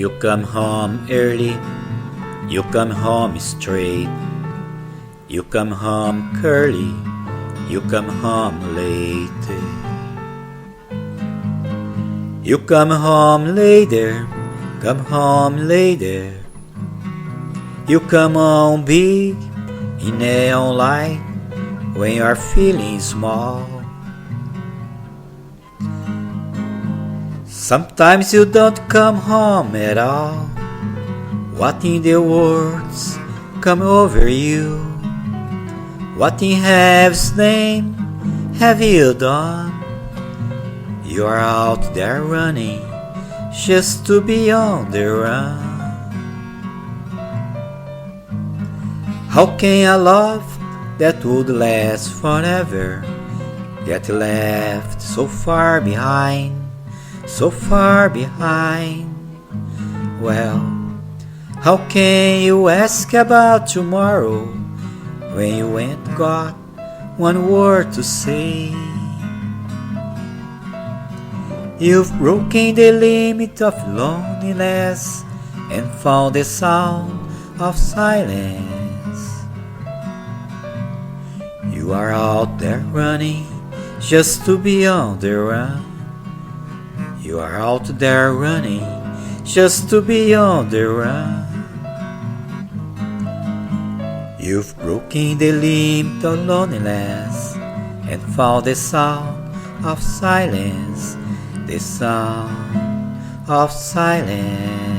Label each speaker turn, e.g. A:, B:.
A: You come home early, you come home straight. You come home curly, you come home late. You come home later, come home later. You come home big in neon light when you are feeling small. Sometimes you don't come home at all. What in the words come over you? What in heaven's name have you done? You are out there running just to be on the run. How can a love that would last forever get left so far behind, so far behind? Well, how can you ask about tomorrow when you ain't got one word to say? You've broken the limit of loneliness and found the sound of silence. You are out there running just to be on the run. You are out there running just to be on the run. You've broken the limit of loneliness and found the sound of silence, the sound of silence.